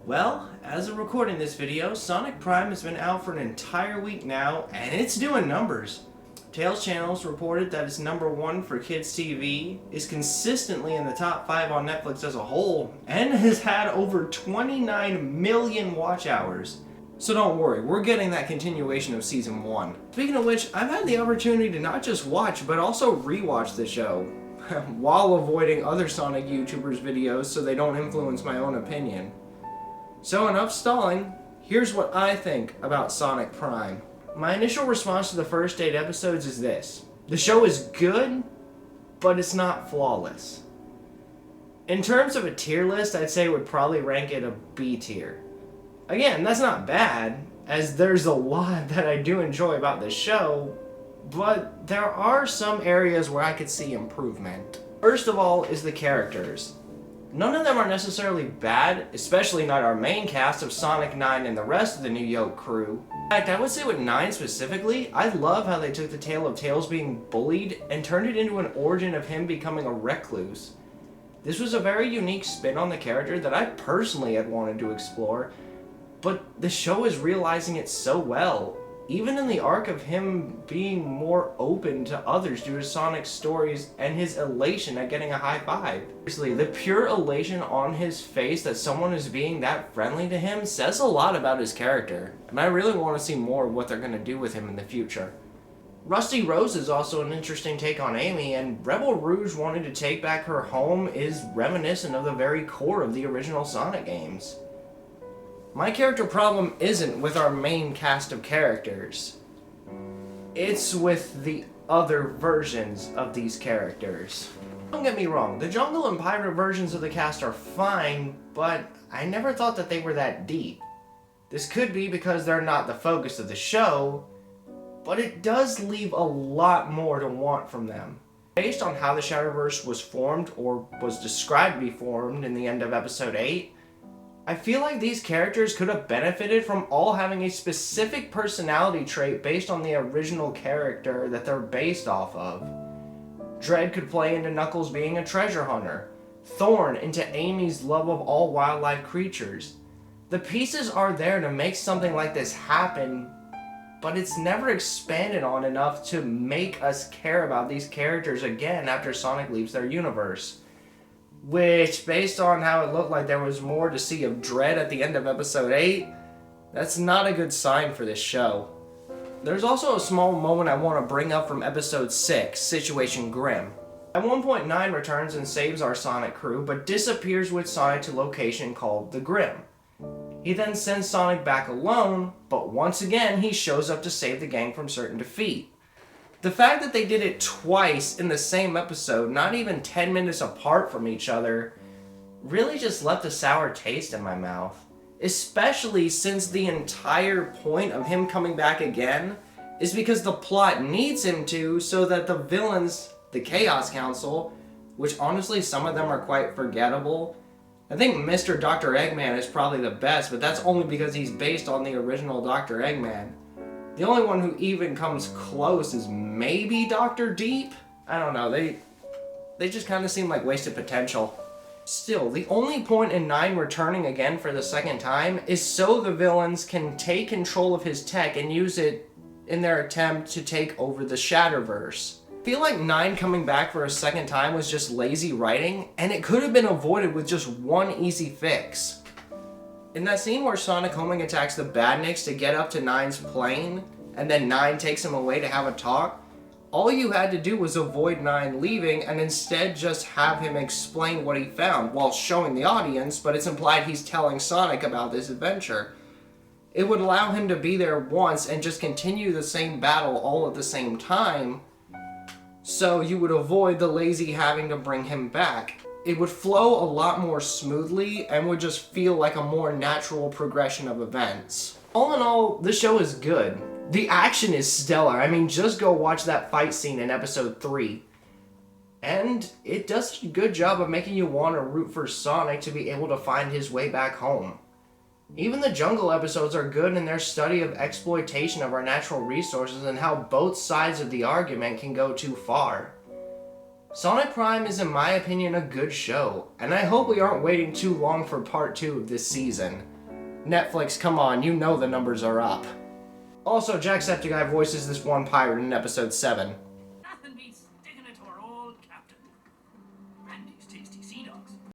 Well, as of recording this video, Sonic Prime has been out for an entire week now, and it's doing numbers. Tales Channels reported that it's #1 for kids TV, is consistently in the top 5 on Netflix as a whole, and has had over 29 million watch hours. So don't worry, we're getting that continuation of Season 1. Speaking of which, I've had the opportunity to not just watch, but also rewatch the show, while avoiding other Sonic YouTubers' videos so they don't influence my own opinion. So enough stalling, here's what I think about Sonic Prime. My initial response to the first 8 episodes is this. The show is good, but it's not flawless. In terms of a tier list, I'd say it would probably rank it a B tier. Again, that's not bad, as there's a lot that I do enjoy about this show, but there are some areas where I could see improvement. First of all is the characters. None of them are necessarily bad, especially not our main cast of Sonic 9 and the rest of the New York crew. In fact, I would say with 9 specifically, I love how they took the tale of Tails being bullied and turned it into an origin of him becoming a recluse. This was a very unique spin on the character that I personally had wanted to explore, but the show is realizing it so well. Even in the arc of him being more open to others due to Sonic's stories and his elation at getting a high five. Seriously, the pure elation on his face that someone is being that friendly to him says a lot about his character, and I really want to see more of what they're going to do with him in the future. Rusty Rose is also an interesting take on Amy, and Rebel Rouge wanting to take back her home is reminiscent of the very core of the original Sonic games. My character problem isn't with our main cast of characters. It's with the other versions of these characters. Don't get me wrong, the Jungle and Pirate versions of the cast are fine, but I never thought that they were that deep. This could be because they're not the focus of the show, but it does leave a lot more to want from them. Based on how the Shadowverse was formed, or was described to be formed in the end of episode 8, I feel like these characters could have benefited from all having a specific personality trait based on the original character that they're based off of. Dread could play into Knuckles being a treasure hunter, Thorn into Amy's love of all wildlife creatures. The pieces are there to make something like this happen, but it's never expanded on enough to make us care about these characters again after Sonic leaves their universe. Which, based on how it looked like there was more to see of Dread at the end of episode 8, that's not a good sign for this show. There's also a small moment I want to bring up from episode 6, Situation Grim. At one point, 9 returns and saves our Sonic crew, but disappears with Sonic to a location called the Grim. He then sends Sonic back alone, but once again he shows up to save the gang from certain defeat. The fact that they did it twice in the same episode, not even 10 minutes apart from each other, really just left a sour taste in my mouth. Especially since the entire point of him coming back again is because the plot needs him to, so that the villains, the Chaos Council, which honestly some of them are quite forgettable. I think Mr. Dr. Eggman is probably the best, but that's only because he's based on the original Dr. Eggman. The only one who even comes close is maybe Dr. Deep? I don't know, they just kind of seem like wasted potential. Still, the only point in 9 returning again for the second time is so the villains can take control of his tech and use it in their attempt to take over the Shadowverse. I feel like 9 coming back for a second time was just lazy writing, and it could have been avoided with just one easy fix. In that scene where Sonic homing attacks the Badniks to get up to 9's plane, and then 9 takes him away to have a talk, all you had to do was avoid 9 leaving and instead just have him explain what he found while showing the audience, but it's implied he's telling Sonic about this adventure. It would allow him to be there once and just continue the same battle all at the same time, so you would avoid the lazy having to bring him back. It would flow a lot more smoothly and would just feel like a more natural progression of events. All in all, this show is good. The action is stellar. I mean, just go watch that fight scene in episode 3. And it does a good job of making you want to root for Sonic to be able to find his way back home. Even the jungle episodes are good in their study of exploitation of our natural resources and how both sides of the argument can go too far. Sonic Prime is, in my opinion, a good show, and I hope we aren't waiting too long for part 2 of this season. Netflix, come on, you know the numbers are up. Also, Jacksepticeye voices this one pirate in episode 7. Nothing beats sticking it to our old captain. And his tasty sea dogs.